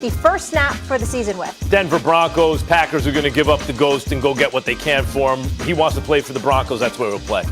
the first snap for the season with. Denver Broncos, Packers are going to give up the ghost and go get what they can for him. He wants to play for the Broncos. That's where he'll play.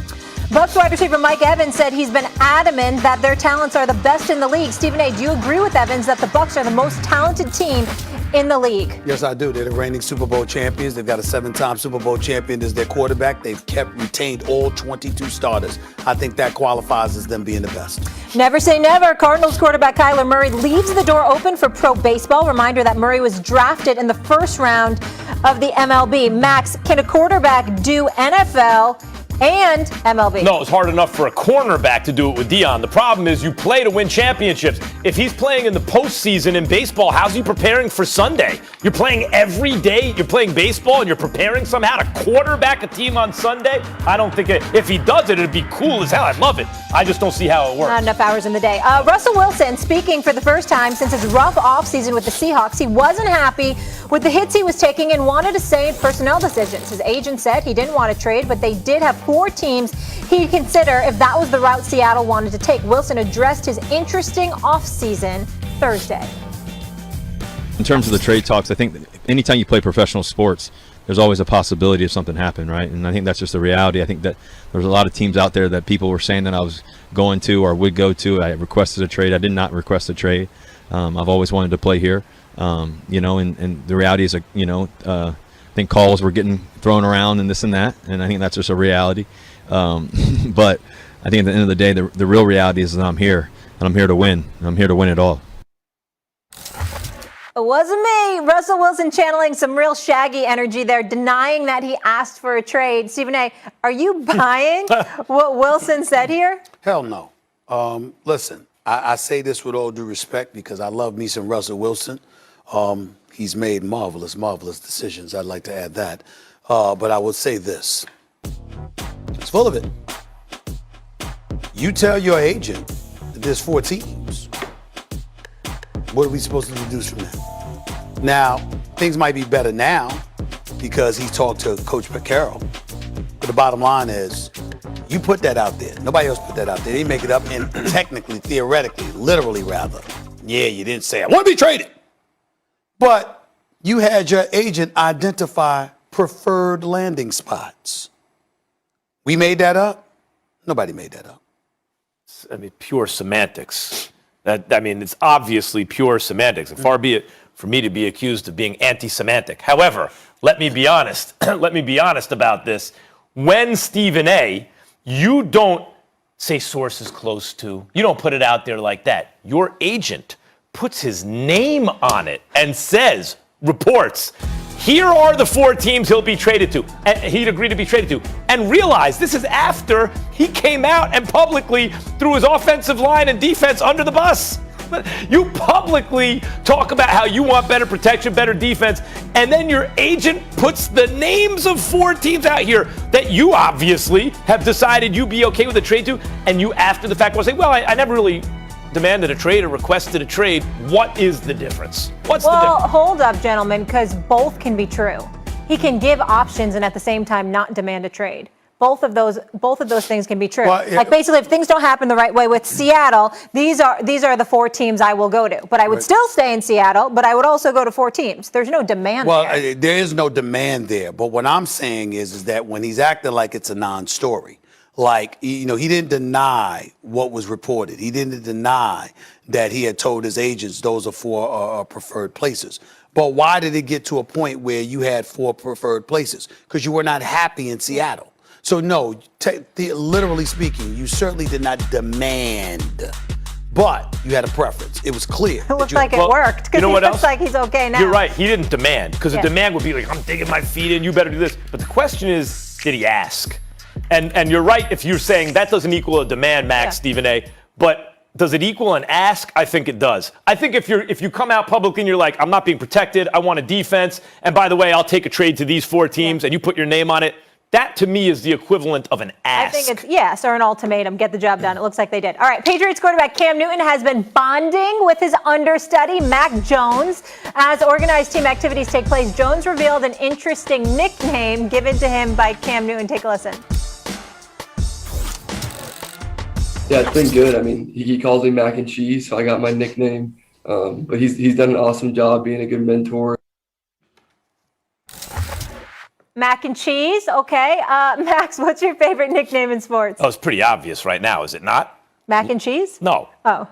Bucs wide receiver Mike Evans said he's been adamant that their talents are the best in the league. Stephen A., do you agree with Evans that the Bucs are the most talented team in the league? Yes, I do. They're the reigning Super Bowl champions. They've got a 7-time Super Bowl champion as their quarterback. They've retained all 22 starters. I think that qualifies as them being the best. Never say never. Cardinals quarterback Kyler Murray leaves the door open for pro baseball. Reminder that Murray was drafted in the first round of the MLB. Max, can a quarterback do NFL and MLB? No, it's hard enough for a cornerback to do it with Deion. The problem is you play to win championships. If he's playing in the postseason in baseball, how's he preparing for Sunday? You're playing every day. You're playing baseball and you're preparing somehow to quarterback a team on Sunday? I don't think if he does it, it'd be cool as hell. I'd love it. I just don't see how it works. Not enough hours in the day. Russell Wilson speaking for the first time since his rough offseason with the Seahawks. He wasn't happy with the hits he was taking and wanted to say personnel decisions. His agent said he didn't want to trade, but they did have 4 teams he'd consider if that was the route Seattle wanted to take. Wilson addressed his interesting offseason Thursday. In terms of the trade talks, I think anytime you play professional sports, there's always a possibility of something happen, right? And I think that's just the reality. I think that there's a lot of teams out there that people were saying that I was going to or would go to. I requested a trade. I did not request a trade. I've always wanted to play here, and the reality is, I think calls were getting thrown around and this and that, and I think that's just a reality. But I think at the end of the day, the real reality is that I'm here, and I'm here to win. And I'm here to win it all. It wasn't me. Russell Wilson channeling some real Shaggy energy there, denying that he asked for a trade. Stephen A., are you buying what Wilson said here? Hell no. Listen, I say this with all due respect because I love me some Russell Wilson. He's made marvelous decisions. I'd like to add that. But I will say this. It's full of it. You tell your agent that there's 4 teams. What are we supposed to deduce from that? Now, things might be better now because he talked to Coach Carroll. But the bottom line is, you put that out there. Nobody else put that out there. They make it up, and technically, theoretically, literally rather. Yeah, you didn't say, I want to be traded. But you had your agent identify preferred landing spots. We made that up? Nobody made that up. I mean, pure semantics. It's obviously pure semantics. And far be it for me to be accused of being anti-semantic. However, let me be honest. Let me be honest about this. When Stephen A., you don't say sources close to. You don't put it out there like that. Your agent puts his name on it and says, reports, here are the 4 teams he'll be traded to, and he'd agree to be traded to. And realize this is after he came out and publicly threw his offensive line and defense under the bus. You publicly talk about how you want better protection, better defense, and then your agent puts the names of 4 teams out here that you obviously have decided you'd be okay with a trade to, and you after the fact will say, well, I never really demanded a trade or requested a trade. What is the difference? What's the difference? Well, hold up, gentlemen, because both can be true. He can give options and at the same time not demand a trade. Both of those things can be true. Well, like basically, if things don't happen the right way with Seattle, these are the 4 teams I will go to. But I would still stay in Seattle, but I would also go to 4 teams. There's no demand there. Well, there is no demand there. But what I'm saying is that when he's acting like it's a non-story, like, he didn't deny what was reported. He didn't deny that he had told his agents those are 4 preferred places. But why did it get to a point where you had 4 preferred places? Because you were not happy in Seattle. So no, literally speaking, you certainly did not demand, but you had a preference. It was clear. It looks like it worked because he looks like he's okay now. You're right. He didn't demand because the demand would be like, I'm digging my feet in. You better do this. But the question is, did he ask? And you're right if you're saying that doesn't equal a demand, Max, Stephen A. But does it equal an ask? I think it does. I think if you come out publicly and you're like, I'm not being protected, I want a defense, and by the way, I'll take a trade to these 4 teams, and you put your name on it, that to me is the equivalent of an ask. I think it's yes, or an ultimatum. Get the job done. It looks like they did. All right, Patriots quarterback Cam Newton has been bonding with his understudy, Mac Jones. As organized team activities take place, Jones revealed an interesting nickname given to him by Cam Newton. Take a listen. Yeah, it's been good. I mean, he calls me mac and cheese, so I got my nickname But he's done an awesome job being a good mentor. Mac and cheese. Okay. Max, what's your favorite nickname in sports? Oh, it's pretty obvious right now, is it not? Mac and cheese? No. Oh.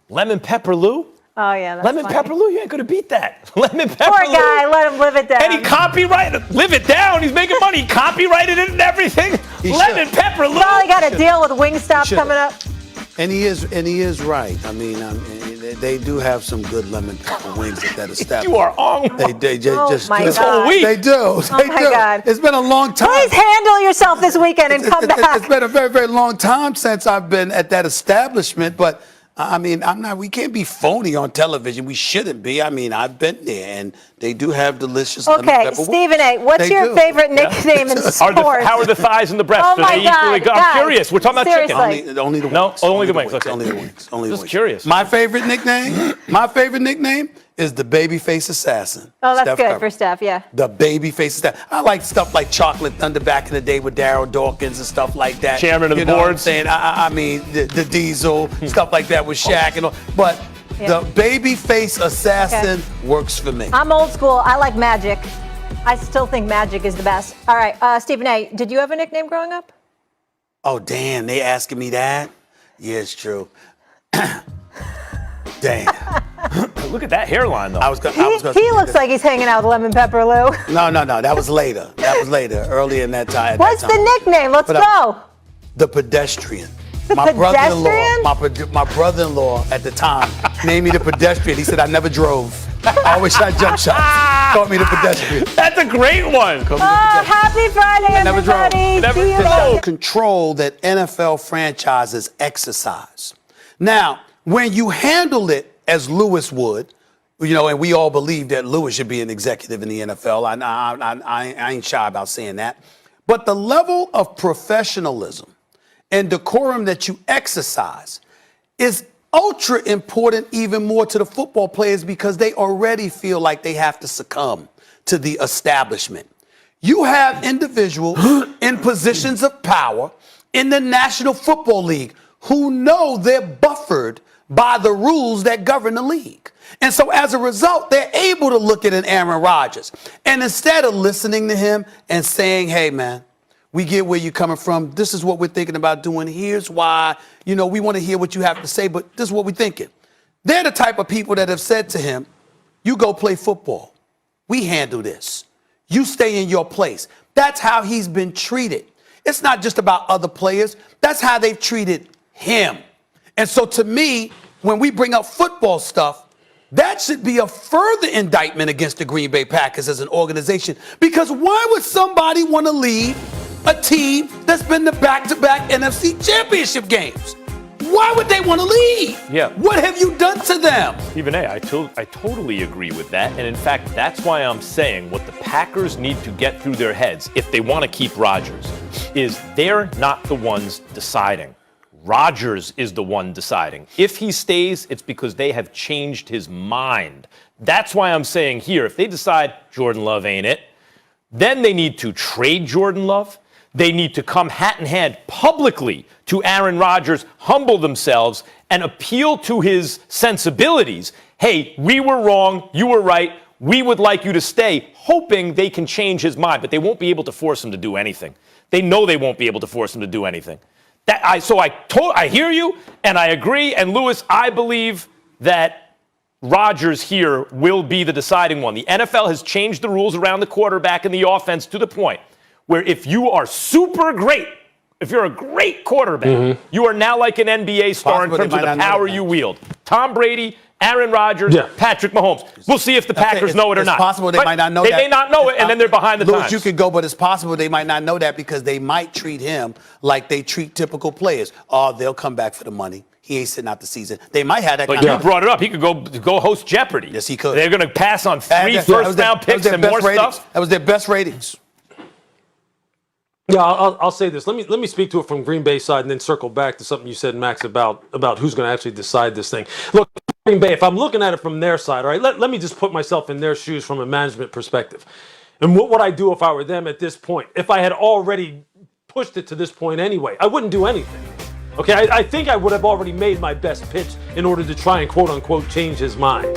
Lemon Pepper Lou? Oh, yeah. That's Lemon funny. Pepper Lou? You ain't going to beat that. Lemon Pepper Poor Lou. guy. Let him live it down. And he copyrighted, live it down. He's making money. He copyrighted it and everything. Lemon Pepper Lou. Probably got a deal with Wingstop coming up. And he is right. I mean, they do have some good lemon pepper wings at that establishment. You are on. They just my do. God. week. They do. Oh They my do. God. It's been a long time. Please handle yourself this weekend and come back. It's been a very, very long time since I've been at that establishment, but I mean, we can't be phony on television. We shouldn't be. I mean, I've been there, and they do have delicious lemon Okay, pepper wings. Stephen A., what's They your do. favorite nickname in sports? How are the thighs and the breasts? Oh Are my they God, equally good? guys, I'm curious. We're talking about chicken. seriously. Only the wings. No, only the wings. Okay. Only the wings. Only the Just wings. curious. My favorite nickname is the babyface assassin. Oh, that's Steph good Curry. for Steph, yeah. The babyface assassin. I like stuff like Chocolate Thunder back in the day with Darryl Dawkins and stuff like that. Chairman of the You know what I'm board. saying? I mean, the Diesel, stuff like that with Shaq and all. But Yeah. the babyface assassin works for me. I'm old school. I like Magic. I still think Magic is the best. All right, Stephen A., did you have a nickname growing up? Oh, damn, they asking me that? Yeah, it's true. Damn. Look at that hairline, though. He looks like he's hanging out with Lemon Pepper Lou. No, that was later. Early in that time. What's the nickname? Let's go. The pedestrian. The My pedestrian? my brother-in-law at the time named me the pedestrian. He said I never drove. I always shot jump shots. Called me the pedestrian. That's a great one. Happy Friday, never drove. everybody. Never See you drove. Monday. Control that NFL franchises exercise. Now, when you handle it as Lewis would, and we all believe that Lewis should be an executive in the NFL. I ain't shy about saying that. But the level of professionalism and decorum that you exercise is ultra important even more to the football players because they already feel like they have to succumb to the establishment. You have individuals in positions of power in the National Football League who know they're buffered by the rules that govern the league. And so as a result, they're able to look at an Aaron Rodgers. And instead of listening to him and saying, hey, man, we get where you're coming from. This is what we're thinking about doing. Here's why, we want to hear what you have to say, but this is what we're thinking. They're the type of people that have said to him, you go play football. We handle this. You stay in your place. That's how he's been treated. It's not just about other players. That's how they've treated him. And so to me, when we bring up football stuff, that should be a further indictment against the Green Bay Packers as an organization. Because why would somebody want to leave a team that's been to back-to-back NFC championship games? Why would they want to leave? Yeah. What have you done to them? Stephen A., I totally agree with that. And in fact, that's why I'm saying what the Packers need to get through their heads if they want to keep Rodgers is they're not the ones deciding. Rodgers is the one deciding. If he stays, it's because they have changed his mind. That's why I'm saying here, if they decide Jordan Love ain't it, then they need to trade Jordan Love. They need to come hat in hand publicly to Aaron Rodgers, humble themselves, and appeal to his sensibilities. Hey, we were wrong. You were right. We would like you to stay, hoping they can change his mind. But they won't be able to force him to do anything. They know they won't be able to force him to do anything. I hear you, and I agree. And Lewis, I believe that Rodgers here will be the deciding one. The NFL has changed the rules around the quarterback and the offense to the point where if you are super great, if you're a great quarterback, you are now like an NBA star in terms of the power you wield. Tom Brady, Aaron Rodgers, Patrick Mahomes. We'll see if the Packers know it or not. It's possible they might not know that. that. They may not know it, and then they're behind the times. You could go, but it's possible they might not know that because they might treat him like they treat typical players. Oh, they'll come back for the money. He ain't sitting out the season. They might have that. But you brought it up. He could go host Jeopardy. Yes, he could. They're going to pass on three first-round picks and more stuff. That was their best ratings. Yeah, I'll say this. Let me speak to it from Green Bay side and then circle back to something you said, Max, about who's going to actually decide this thing. Look, Green Bay, if I'm looking at it from their side, all right, let me just put myself in their shoes from a management perspective. And what would I do if I were them at this point? If I had already pushed it to this point anyway, I wouldn't do anything. Okay, I think I would have already made my best pitch in order to try and quote-unquote change his mind.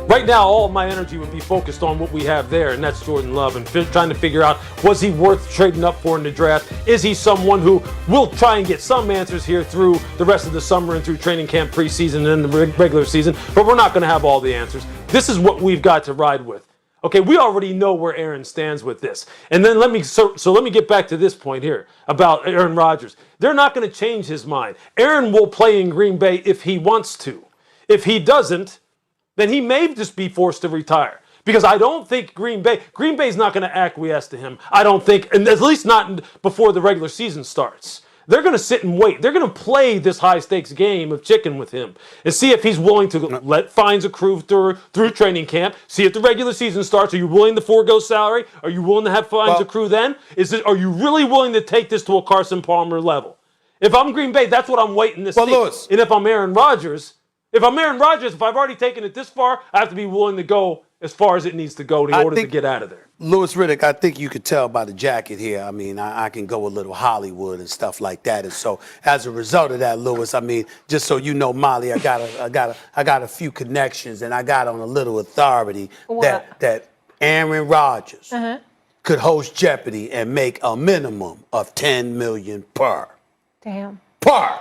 Right now, all of my energy would be focused on what we have there, and that's Jordan Love, and trying to figure out, was he worth trading up for in the draft? Is he someone who will try and get some answers here through the rest of the summer and through training camp, preseason, and the regular season? But we're not going to have all the answers. This is what we've got to ride with. Okay, we already know where Aaron stands with this. And then let me get back to this point here about Aaron Rodgers. They're not going to change his mind. Aaron will play in Green Bay if he wants to. If he doesn't, then he may just be forced to retire. Because I don't think Green Bay's not going to acquiesce to him. I don't think, and at least not before the regular season starts. They're going to sit and wait. They're going to play this high-stakes game of chicken with him and see if he's willing to let fines accrue through training camp. See if the regular season starts. Are you willing to forego salary? Are you willing to have fines accrue then? Are you really willing to take this to a Carson Palmer level? If I'm Green Bay, that's what I'm waiting to see. Lewis. And if I'm Aaron Rodgers, if I've already taken it this far, I have to be willing to go as far as it needs to go in order to get out of there. Louis Riddick, I think you could tell by the jacket here. I mean, I can go a little Hollywood and stuff like that. And so, as a result of that, Louis, I mean, just so you know, Molly, I got a few connections, and I got on a little authority that Aaron Rodgers could host Jeopardy and make a minimum of $10 million per. Damn. Per.